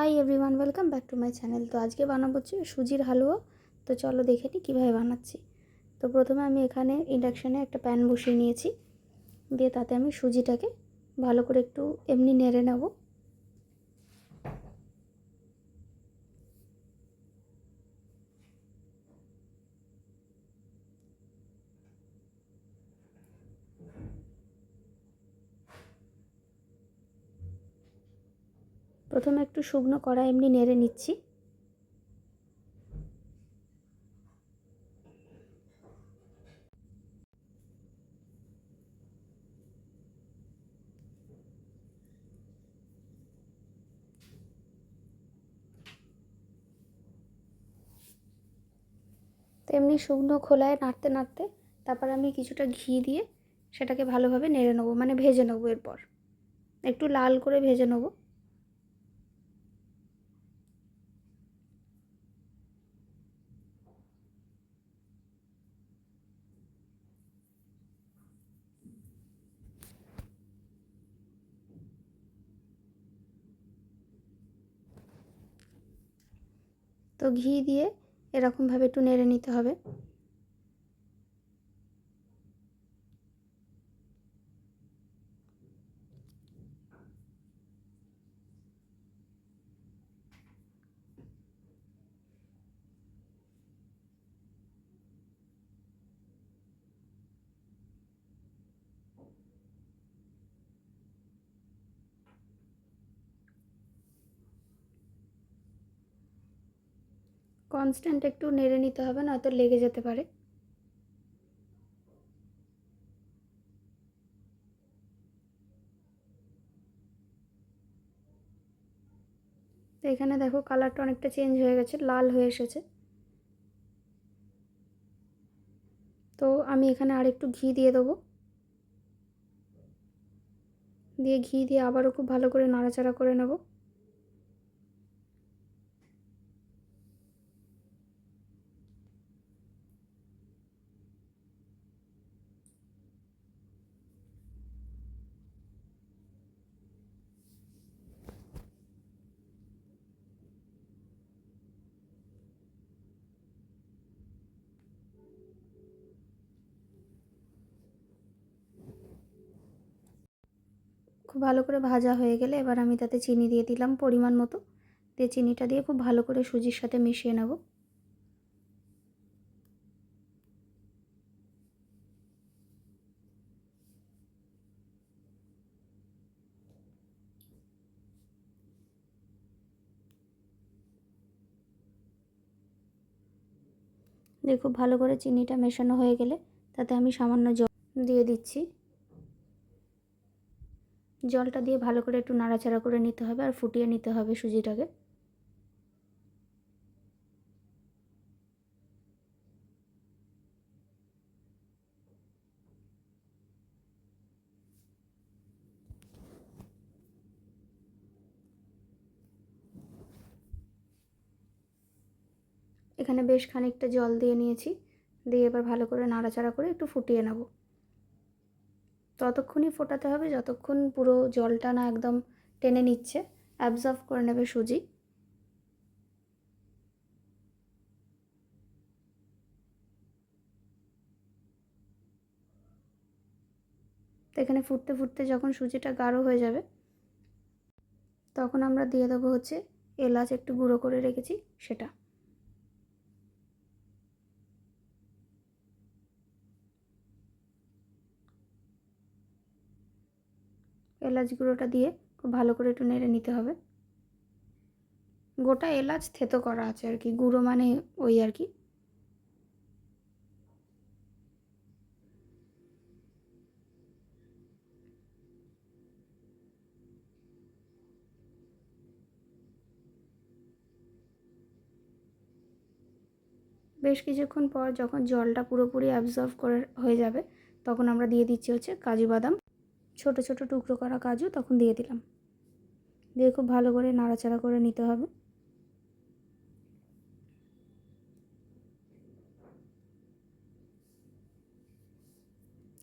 Hi everyone, welcome back to my channel. তো আজকে বানাবো হচ্ছে সুজির হালুয়া। তো চলো দেখে নিই কীভাবে বানাচ্ছি। তো প্রথমে আমি এখানে ইন্ডাকশানে একটা প্যান বসিয়ে নিয়েছি, দিয়ে তাতে আমি সুজিটাকে ভালো করে একটু এমনি নেড়ে নেব। প্রথমে একটু শুকনো কড়া এমনি নেড়ে নিচ্ছি। তো এমনি শুকনো খোলায় নাড়তে নাড়তে তারপর আমি কিছুটা ঘি দিয়ে সেটাকে ভালোভাবে নেড়ে নেবো, মানে ভেজে নেবো। এরপর একটু লাল করে ভেজে নেবো। তো ঘি দিয়ে এরকমভাবে একটু নেড়ে নিতে হবে। কনস্ট্যান্ট একটু নেড়ে নিতে হবে, নয়তো লেগে যেতে পারে। তো এখানে দেখো কালারটা অনেকটা চেঞ্জ হয়ে গেছে, লাল হয়ে এসেছে। তো আমি এখানে আর একটু ঘি দিয়ে দেবো, দিয়ে ঘি দিয়ে আবারও খুব ভালো করে নাড়াচাড়া করে নেব। খুব ভালো করে ভাজা হয়ে গেলে এবার আমি তাতে চিনি দিয়ে দিলাম পরিমাণ মতো, দিয়ে চিনিটা দিয়ে খুব ভালো করে সুজির সাথে মিশিয়ে নেব। দিয়ে খুব ভালো করে চিনিটা মেশানো হয়ে গেলে তাতে আমি সামান্য জল দিয়ে দিচ্ছি। জলটা দিয়ে ভালো করে একটু নাড়াচাড়া করে নিতে হবে আর ফুটিয়ে নিতে হবে সুজিটাকে। এখানে বেশ খানিকটা জল দিয়ে নিয়েছি, দিয়ে এবার ভালো করে নাড়াচাড়া করে একটু ফুটিয়ে নেব। ততক্ষণই ফোটাতে হবে যতক্ষণ পুরো জলটা না একদম টেনে নিচ্ছে, অ্যাবজর্ব করে নেবে সুজি। তো এখানে ফুটতে ফুটতে যখন সুজিটা গাঢ় হয়ে যাবে তখন আমরা দিয়ে দেবো হচ্ছে এলাচ একটু গুঁড়ো করে রেখেছি সেটা। এলাচ গুঁড়োটা দিয়ে খুব ভালো করে একটু নেড়ে নিতে হবে। গোটা এলাচ থেতো করা আছে আর কি, গুঁড়ো মানে ওই আর কি। বেশ কিছুক্ষণ পর যখন জলটা পুরোপুরি অ্যাবজর্ব করে হয়ে যাবে তখন আমরা দিয়ে দিচ্ছি হচ্ছে কাজু বাদাম, ছোট ছোট টুকরো করা কাজু তখন দিয়ে দিলাম। দিয়ে খুব ভালো করে নাড়াচাড়া করে নিতে হবে।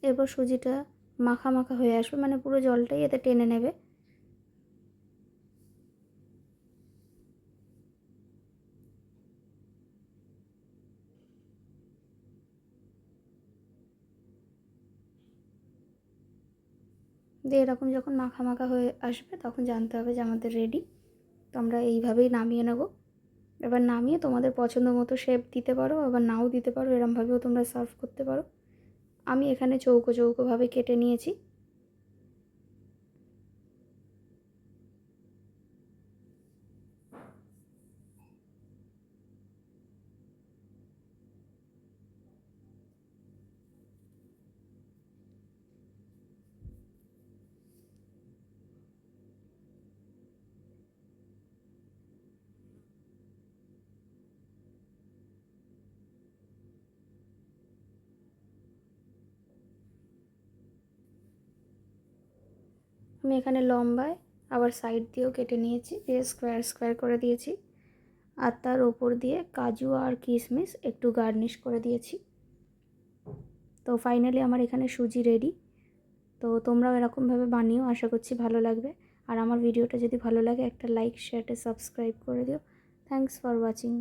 এরপর সুজিটা মাখা মাখা হয়ে আসবে, মানে পুরো জলটাই এতে টেনে নেবে। দিয়ে এরকম যখন মাখা মাখা হয়ে আসবে তখন জানতে হবে যে আমাদের রেডি। তো আমরা এইভাবেই নামিয়ে নেব। এবার নামিয়ে তোমাদের পছন্দ মতো শেপ দিতে পারো, আবার নাও দিতে পারো, এরমভাবেও তোমরা সার্ভ করতে পারো। আমি এখানে চৌকো চৌকোভাবে কেটে নিয়েছি। আমি এখানে লম্বায় আবার সাইড দিয়েও কেটে নিয়েছি, দিয়ে স্কোয়ার স্কোয়ার করে দিয়েছি। আর তার ওপর দিয়ে কাজু আর কিশমিশ একটু গার্নিশ করে দিয়েছি। তো ফাইনালি আমার এখানে সুজি রেডি। তো তোমরাও এরকমভাবে বানিও, আশা করছি ভালো লাগবে। আর আমার ভিডিওটা যদি ভালো লাগে একটা লাইক, শেয়ার, সাবস্ক্রাইব করে দিও। Thanks for watching.